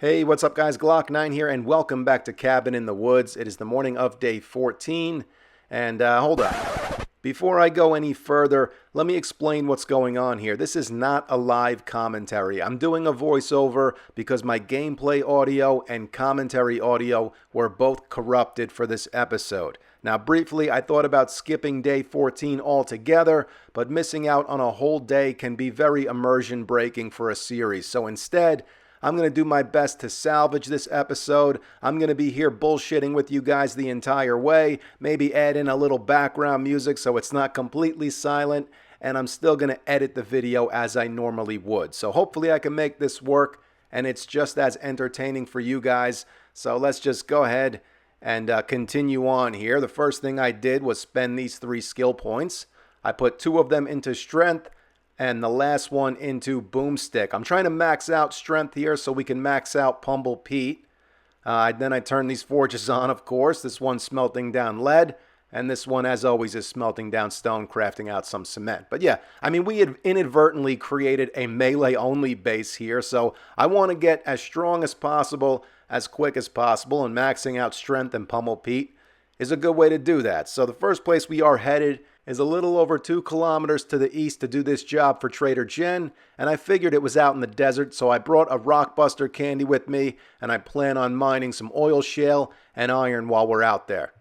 Hey, what's up guys? Glock9 here and welcome back to Cabin in the Woods. It is the morning of day 14 and hold up. Before I go any further, let me explain what's going on here. This is not a live commentary. I'm doing a voiceover because my gameplay audio and commentary audio were both corrupted for this episode. Now briefly, I thought about skipping day 14 altogether, but missing out on a whole day can be very immersion breaking for a series. So instead, I'm going to do my best to salvage this episode. I'm going to be here bullshitting with you guys the entire way. Maybe add in a little background music so it's not completely silent. And I'm still going to edit the video as I normally would. So hopefully I can make this work and it's just as entertaining for you guys. So let's just go ahead and continue on here. The first thing I did was spend these 3 skill points. I put 2 of them into strength and the last one into boomstick. I'm trying to max out strength here so we can max out Pummel Pete. Then I turn these forges on, of course. This one's smelting down lead, and this one, as always, is smelting down stone, crafting out some cement. But yeah, I mean, we had inadvertently created a melee-only base here, so I want to get as strong as possible, as quick as possible, and maxing out strength and Pummel Pete is a good way to do that. So the first place we are headed is a little over 2 kilometers to the east to do this job for Trader Jen, and I figured it was out in the desert, so I brought a rockbuster candy with me, and I plan on mining some oil shale and iron while we're out there.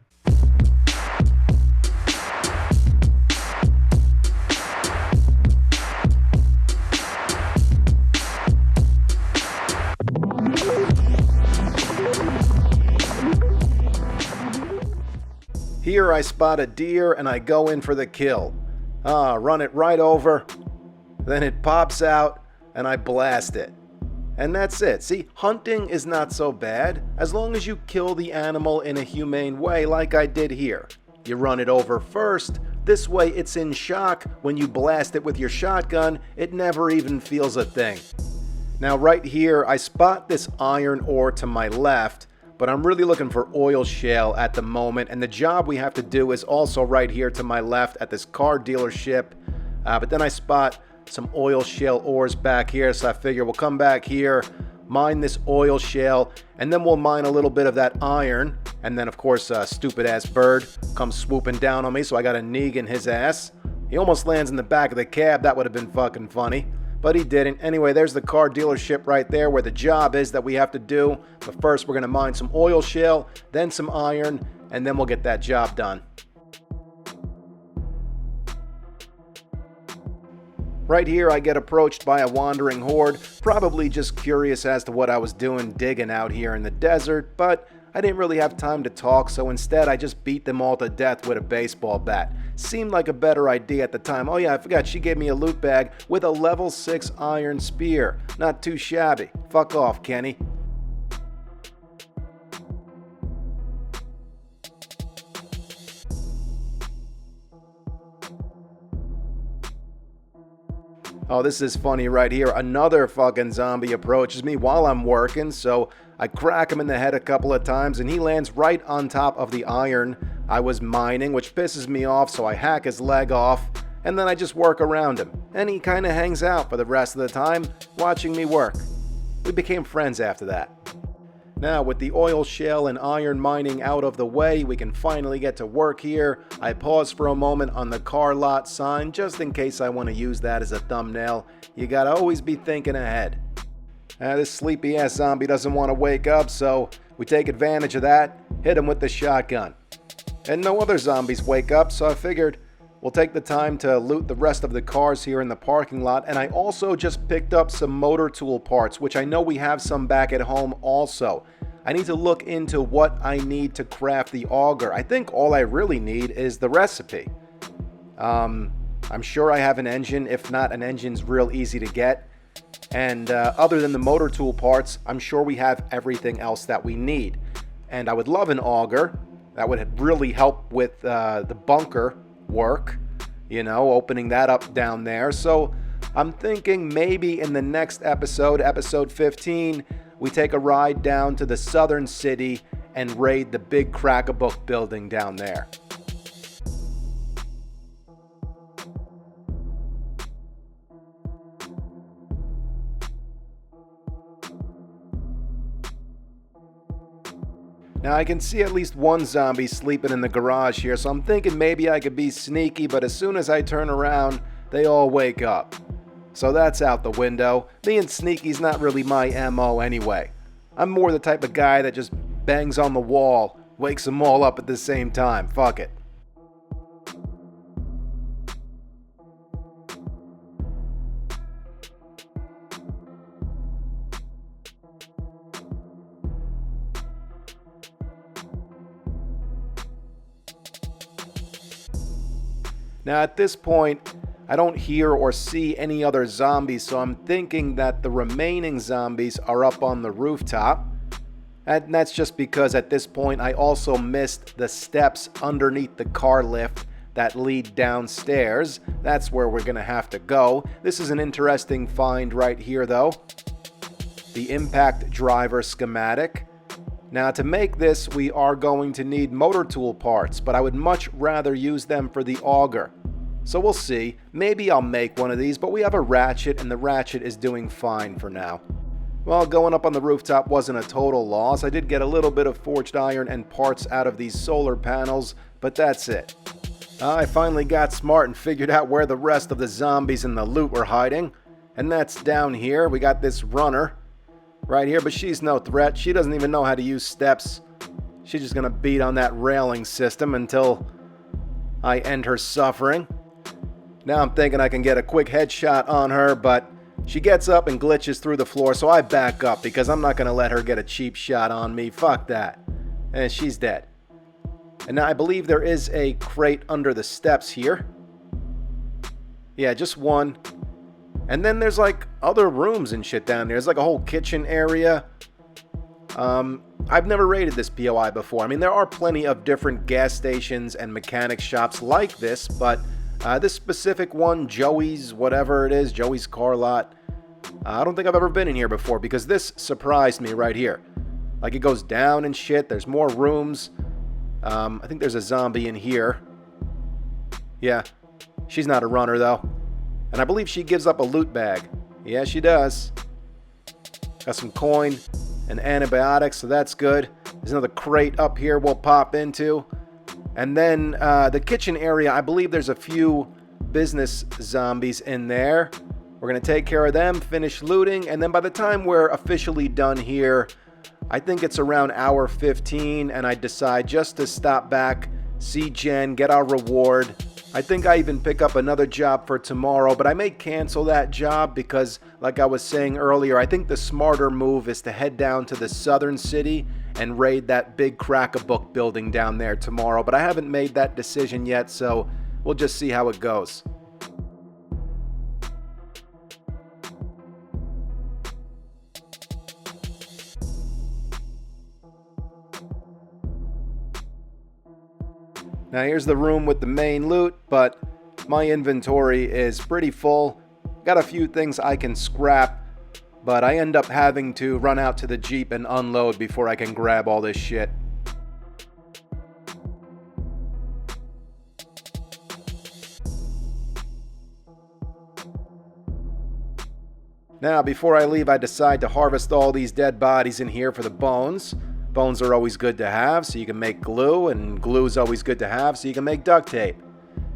Here I spot a deer and I go in for the kill. Run it right over, then it pops out and I blast it. And that's it. See, hunting is not so bad as long as you kill the animal in a humane way like I did here. You run it over first, this way it's in shock. When you blast it with your shotgun, it never even feels a thing. Now right here I spot this iron ore to my left, but I'm really looking for oil shale at the moment, and the job we have to do is also right here to my left at this car dealership. But then I spot some oil shale ores back here, so I figure we'll come back here, mine this oil shale, and then we'll mine a little bit of that iron. And then of course a stupid ass bird comes swooping down on me, so I got a neeg in his ass. He almost lands in the back of the cab. That would have been fucking funny, but he didn't. Anyway, there's the car dealership right there where the job is that we have to do. But first we're going to mine some oil shale, then some iron, and then we'll get that job done. Right here I get approached by a wandering horde, probably just curious as to what I was doing digging out here in the desert, but I didn't really have time to talk, so instead I just beat them all to death with a baseball bat. Seemed like a better idea at the time. Oh yeah, I forgot, she gave me a loot bag with a level 6 iron spear. Not too shabby. Fuck off, Kenny. Oh, this is funny right here. Another fucking zombie approaches me while I'm working, so I crack him in the head a couple of times and he lands right on top of the iron I was mining, which pisses me off, so I hack his leg off and then I just work around him. And he kind of hangs out for the rest of the time watching me work. We became friends after that. Now, with the oil shale and iron mining out of the way, we can finally get to work here. I pause for a moment on the car lot sign, just in case I want to use that as a thumbnail. You gotta always be thinking ahead. This sleepy ass zombie doesn't want to wake up, so we take advantage of that, hit him with the shotgun. And no other zombies wake up, so I figured we'll take the time to loot the rest of the cars here in the parking lot. And I also just picked up some motor tool parts, which I know we have some back at home also. I need to look into what I need to craft the auger. I think all I really need is the recipe. I'm sure I have an engine. If not, an engine's real easy to get. And other than the motor tool parts, I'm sure we have everything else that we need. And I would love an auger. That would really help with the bunker work, you know, opening that up down there. So I'm thinking maybe in the next episode, episode 15, we take a ride down to the southern city and raid the big Crack-a-Book building down there. Now I can see at least one zombie sleeping in the garage here, so I'm thinking maybe I could be sneaky, but as soon as I turn around, they all wake up. So that's out the window. Being sneaky's not really my MO anyway. I'm more the type of guy that just bangs on the wall, wakes them all up at the same time. Fuck it. Now at this point, I don't hear or see any other zombies, so I'm thinking that the remaining zombies are up on the rooftop. And that's just because at this point I also missed the steps underneath the car lift that lead downstairs. That's where we're gonna have to go. This is an interesting find right here though. The impact driver schematic. Now to make this, we are going to need motor tool parts, but I would much rather use them for the auger. So we'll see. Maybe I'll make one of these, but we have a ratchet and the ratchet is doing fine for now. Well, going up on the rooftop wasn't a total loss. I did get a little bit of forged iron and parts out of these solar panels, but that's it. I finally got smart and figured out where the rest of the zombies and the loot were hiding. And that's down here. We got this runner right here, but she's no threat. She doesn't even know how to use steps. She's just gonna beat on that railing system until I end her suffering. Now I'm thinking I can get a quick headshot on her, but she gets up and glitches through the floor, so I back up because I'm not gonna let her get a cheap shot on me. Fuck that. And she's dead. And now I believe there is a crate under the steps here. Yeah, just one. And then there's like other rooms and shit down there. There's like a whole kitchen area. I've never raided this POI before. I mean, there are plenty of different gas stations and mechanic shops like this, but this specific one, Joey's, whatever it is, Joey's car lot, I don't think I've ever been in here before because this surprised me right here. Like it goes down and shit. There's more rooms. I think there's a zombie in here. Yeah, she's not a runner though. And I believe she gives up a loot bag. Yeah, she does. Got some coin and antibiotics, so that's good. There's another crate up here we'll pop into. And then the kitchen area, I believe there's a few business zombies in there. We're going to take care of them, finish looting, and then by the time we're officially done here, I think it's around hour 15, and I decide just to stop back, see Jen, get our reward. I think I even pick up another job for tomorrow, but I may cancel that job because, like I was saying earlier, I think the smarter move is to head down to the southern city and raid that big crack-a-book building down there tomorrow, but I haven't made that decision yet, so we'll just see how it goes. Now here's the room with the main loot, but my inventory is pretty full. Got a few things I can scrap, but I end up having to run out to the Jeep and unload before I can grab all this shit. Now before I leave, I decide to harvest all these dead bodies in here for the bones. Bones are always good to have, so you can make glue, and glue is always good to have, so you can make duct tape.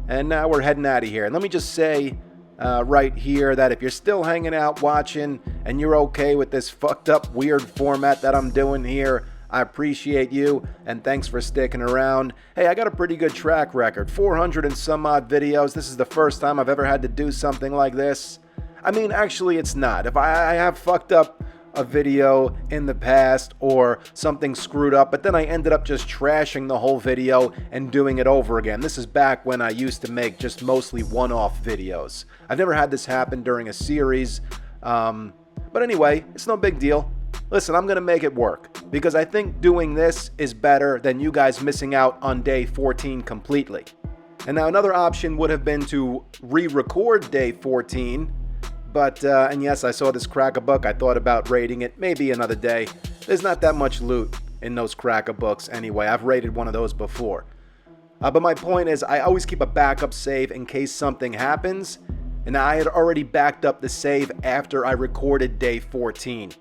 And now we're heading out of here. And let me just say right here that if you're still hanging out watching and you're okay with this fucked up weird format that I'm doing here, I appreciate you, and thanks for sticking around. Hey, I got a pretty good track record, 400 and some odd videos. This is the first time I've ever had to do something like this. I mean, actually it's not. If I have fucked up a video in the past or something screwed up, but then I ended up just trashing the whole video and doing it over again. This is back when I used to make just mostly one-off videos. I've never had this happen during a series, but anyway, it's no big deal. Listen, I'm gonna make it work because I think doing this is better than you guys missing out on day 14 completely. And now another option would have been to re-record day 14, but, and yes, I saw this crack-a-book. I thought about raiding it. Maybe another day. There's not that much loot in those crack-a-books anyway. I've raided one of those before. But my point is, I always keep a backup save in case something happens. And I had already backed up the save after I recorded day 14.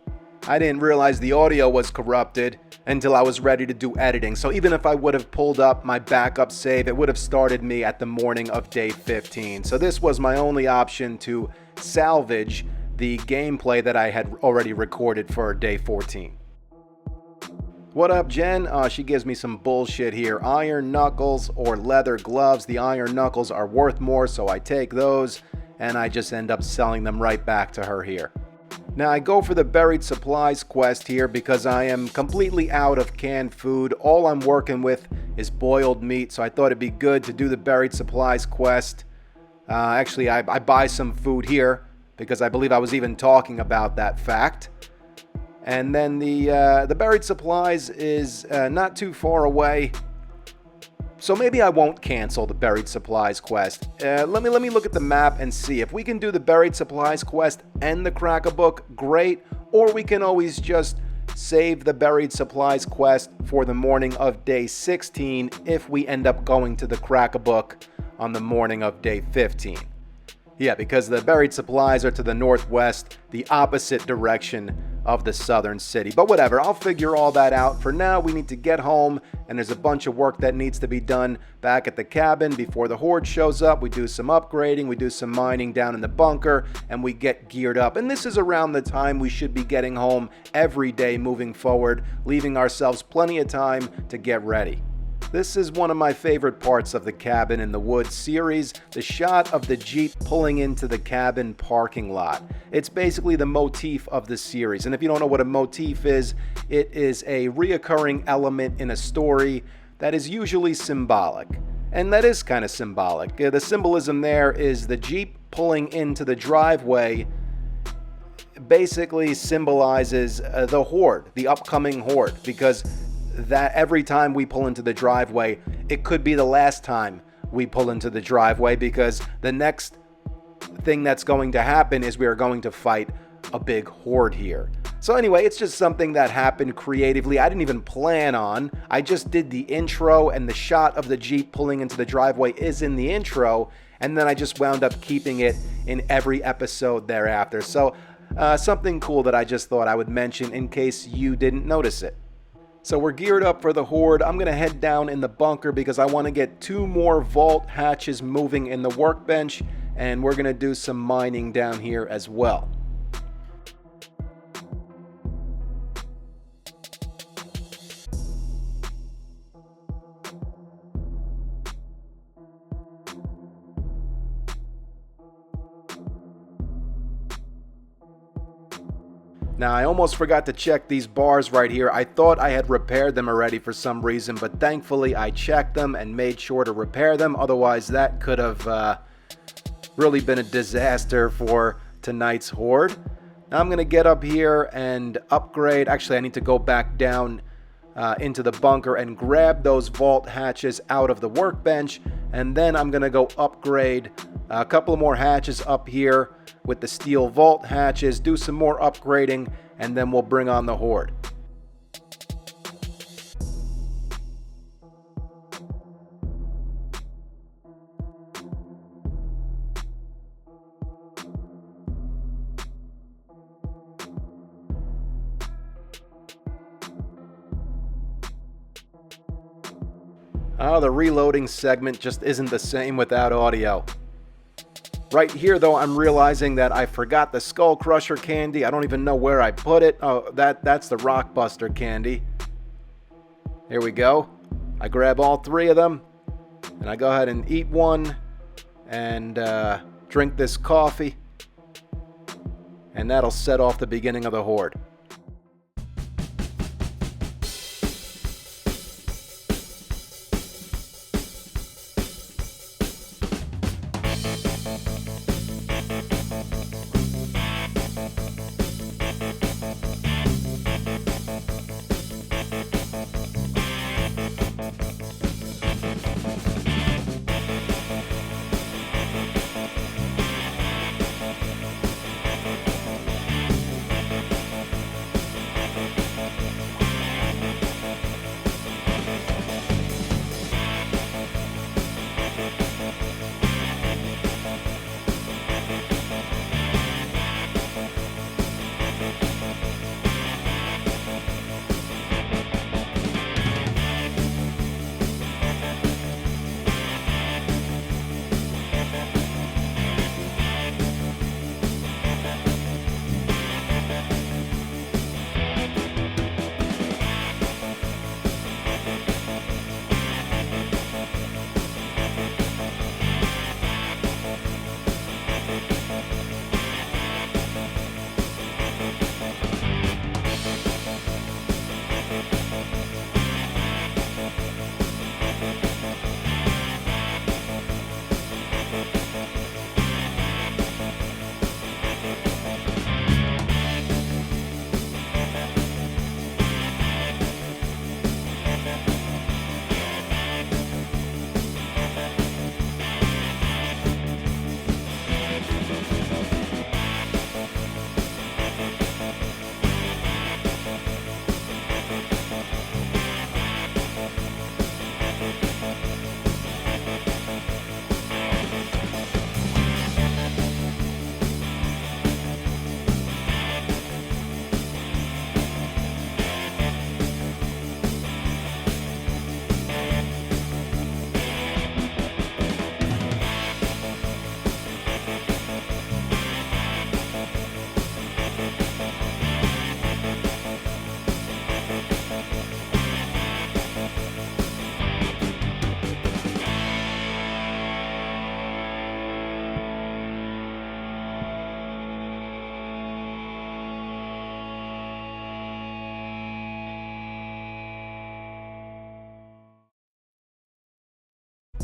I didn't realize the audio was corrupted until I was ready to do editing. So even if I would have pulled up my backup save, it would have started me at the morning of day 15. So this was my only option to salvage the gameplay that I had already recorded for day 14. What up, Jen? She gives me some bullshit here. Iron knuckles or leather gloves. The iron knuckles are worth more, so I take those and I just end up selling them right back to her here. Now I go for the buried supplies quest here because I am completely out of canned food. All I'm working with is boiled meat, so I thought it'd be good to do the buried supplies quest. Actually, I buy some food here because I believe I was even talking about that fact. And then the buried supplies is not too far away. So maybe I won't cancel the buried supplies quest. Let me look at the map and see. If we can do the buried supplies quest and the crack-a-book, great. Or we can always just save the buried supplies quest for the morning of day 16 if we end up going to the crack-a-book on the morning of day 15. Yeah, because the buried supplies are to the northwest, the opposite direction of the southern city. But whatever, I'll figure all that out. For now, we need to get home, and there's a bunch of work that needs to be done back at the cabin before the horde shows up. We do some upgrading, we do some mining down in the bunker, and we get geared up. And this is around the time we should be getting home every day moving forward, leaving ourselves plenty of time to get ready. This is one of my favorite parts of the Cabin in the Woods series, the shot of the Jeep pulling into the cabin parking lot. It's basically the motif of the series, and if you don't know what a motif is, it is a reoccurring element in a story that is usually symbolic. And that is kind of symbolic. The symbolism there is the Jeep pulling into the driveway basically symbolizes the horde, the upcoming horde, because that every time we pull into the driveway, it could be the last time we pull into the driveway, because the next thing that's going to happen is we are going to fight a big horde here. So anyway, it's just something that happened creatively. I didn't even plan on. I just did the intro, and the shot of the Jeep pulling into the driveway is in the intro, and then I just wound up keeping it in every episode thereafter. So something cool that I just thought I would mention in case you didn't notice it. So we're geared up for the horde. I'm going to head down in the bunker because I want to get 2 more vault hatches moving in the workbench, and we're going to do some mining down here as well. Now, I almost forgot to check these bars right here. I thought I had repaired them already for some reason, but thankfully I checked them and made sure to repair them. Otherwise, that could have really been a disaster for tonight's horde. Now, I'm going to get up here and upgrade. Actually, I need to go back down into the bunker and grab those vault hatches out of the workbench. And then I'm going to go upgrade a couple of more hatches up here with the steel vault hatches, do some more upgrading, and then we'll bring on the horde. Oh, the reloading segment just isn't the same without audio. Right here, though, I'm realizing that I forgot the Skull Crusher candy. I don't even know where I put it. Oh, that's the Rockbuster candy. Here we go. I grab all 3 of them, and I go ahead and eat one, and drink this coffee, and that'll set off the beginning of the horde.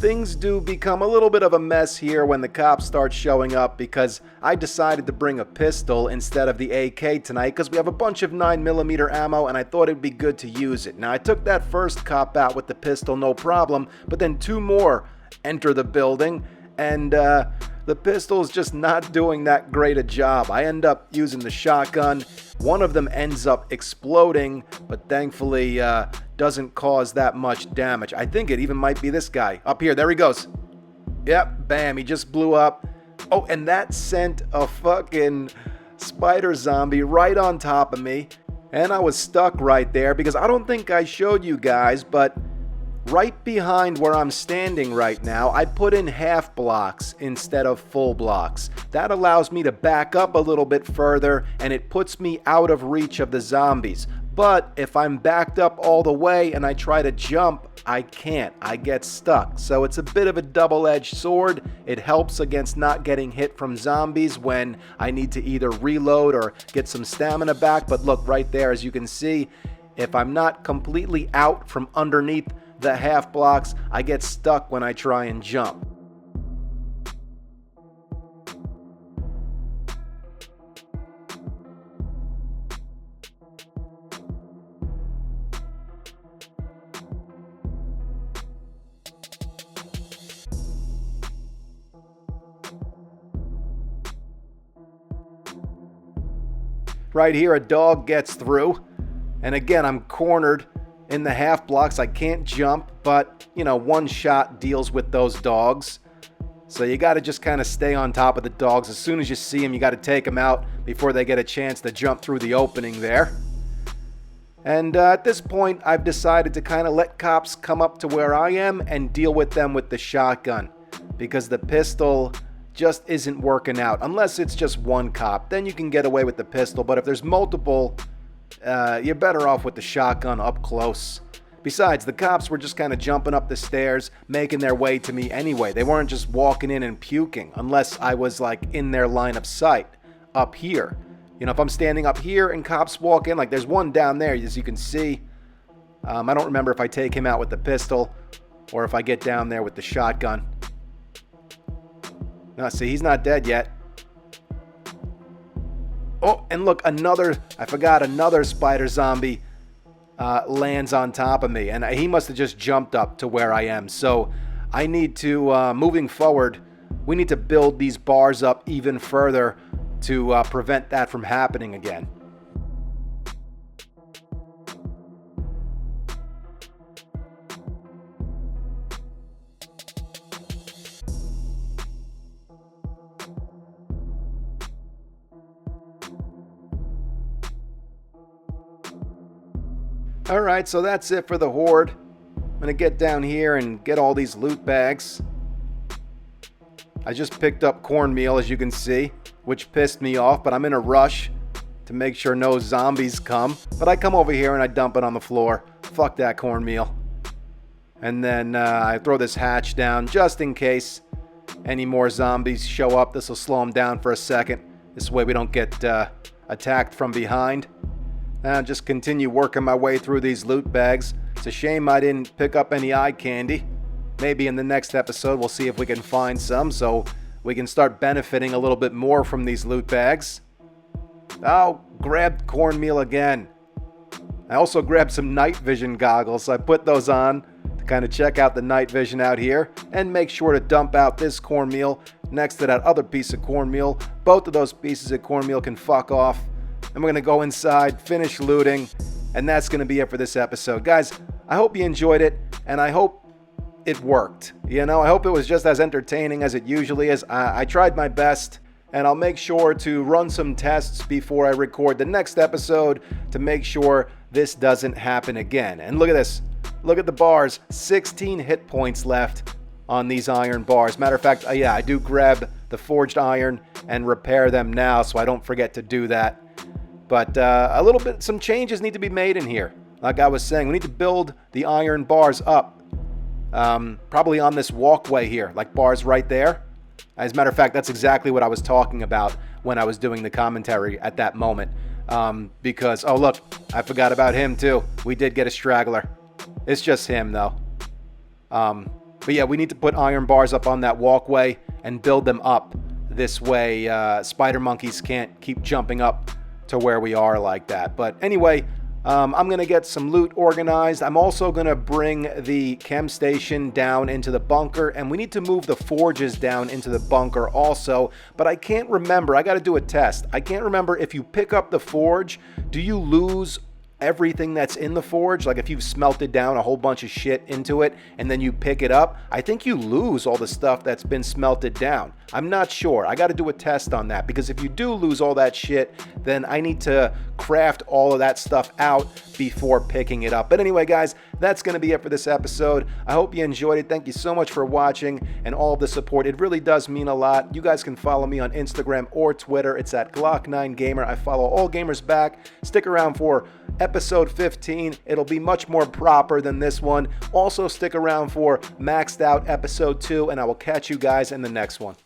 things do become a little bit of a mess here when the cops start showing up, because I decided to bring a pistol instead of the AK tonight because we have a bunch of 9mm ammo and I thought it'd be good to use it. Now, I took that first cop out with the pistol, no problem, but then two more enter the building and the pistol's just not doing that great a job. I end up using the shotgun. One of them ends up exploding, but thankfully doesn't cause that much damage. I think it even might be this guy. Up here, there he goes. Yep, bam, he just blew up. Oh, and that sent a fucking spider zombie right on top of me. And I was stuck right there because I don't think I showed you guys, but right behind where I'm standing right now, I put in half blocks instead of full blocks. That allows me to back up a little bit further and it puts me out of reach of the zombies. But if I'm backed up all the way and I try to jump, I can't. I get stuck. So it's a bit of a double-edged sword. It helps against not getting hit from zombies when I need to either reload or get some stamina back. But look right there, as you can see, if I'm not completely out from underneath the half blocks, I get stuck when I try and jump. Right here, a dog gets through, and again, I'm cornered in the half blocks. I can't jump, but you know, one shot deals with those dogs. So you got to just kind of stay on top of the dogs. As soon as you see them, you got to take them out before they get a chance to jump through the opening there. And at this point, I've decided to kind of let cops come up to where I am and deal with them with the shotgun, because the pistol just isn't working out. Unless it's just one cop, then you can get away with the pistol. But if there's multiple, you're better off with the shotgun up close. Besides, the cops were just kind of jumping up the stairs, making their way to me anyway. They weren't just walking in and puking, unless I was like in their line of sight up here. You know, if I'm standing up here and cops walk in, like there's one down there, as you can see. I don't remember if I take him out with the pistol or if I get down there with the shotgun. No, see, he's not dead yet. Oh, and look, another spider zombie lands on top of me. And he must have just jumped up to where I am. So I need to, moving forward, we need to build these bars up even further to prevent that from happening again. Alright, so that's it for the horde. I'm gonna get down here and get all these loot bags. I just picked up cornmeal, as you can see, which pissed me off, but I'm in a rush to make sure no zombies come. But I come over here and I dump it on the floor. Fuck that cornmeal. And then I throw this hatch down just in case any more zombies show up. This will slow them down for a second. This way we don't get attacked from behind. Now just continue working my way through these loot bags. It's a shame I didn't pick up any eye candy. Maybe in the next episode we'll see if we can find some so we can start benefiting a little bit more from these loot bags. Oh, grabbed cornmeal again. I also grabbed some night vision goggles. So I put those on to kind of check out the night vision out here and make sure to dump out this cornmeal next to that other piece of cornmeal. Both of those pieces of cornmeal can fuck off. And we're going to go inside, finish looting, and that's going to be it for this episode. Guys, I hope you enjoyed it, and I hope it worked. You know, I hope it was just as entertaining as it usually is. I tried my best, and I'll make sure to run some tests before I record the next episode to make sure this doesn't happen again. And look at this. Look at the bars. 16 hit points left on these iron bars. Matter of fact, yeah, I do grab the forged iron and repair them now so I don't forget to do that. But some changes need to be made in here. Like I was saying, we need to build the iron bars up. Probably on this walkway here, like bars right there. As a matter of fact, that's exactly what I was talking about when I was doing the commentary at that moment. Because, oh look, I forgot about him too. We did get a straggler. It's just him though. But yeah, we need to put iron bars up on that walkway and build them up. This way, spider monkeys can't keep jumping up to where we are like that. But anyway, I'm going to get some loot organized. I'm also going to bring the chem station down into the bunker, and we need to move the forges down into the bunker also. But I can't remember. I got to do a test. I can't remember if you pick up the forge, do you lose everything that's in the forge? Like if you've smelted down a whole bunch of shit into it and then you pick it up, I think you lose all the stuff that's been smelted down. I'm not sure. I got to do a test on that, because if you do lose all that shit, then I need to craft all of that stuff out before picking it up. But anyway, guys, that's going to be it for this episode. I hope you enjoyed it. Thank you so much for watching and all of the support. It really does mean a lot. You guys can follow me on Instagram or Twitter. It's at Glock9Gamer. I follow all gamers back. Stick around for episode 15. It'll be much more proper than this one. Also, stick around for Maxed Out episode 2, and I will catch you guys in the next one.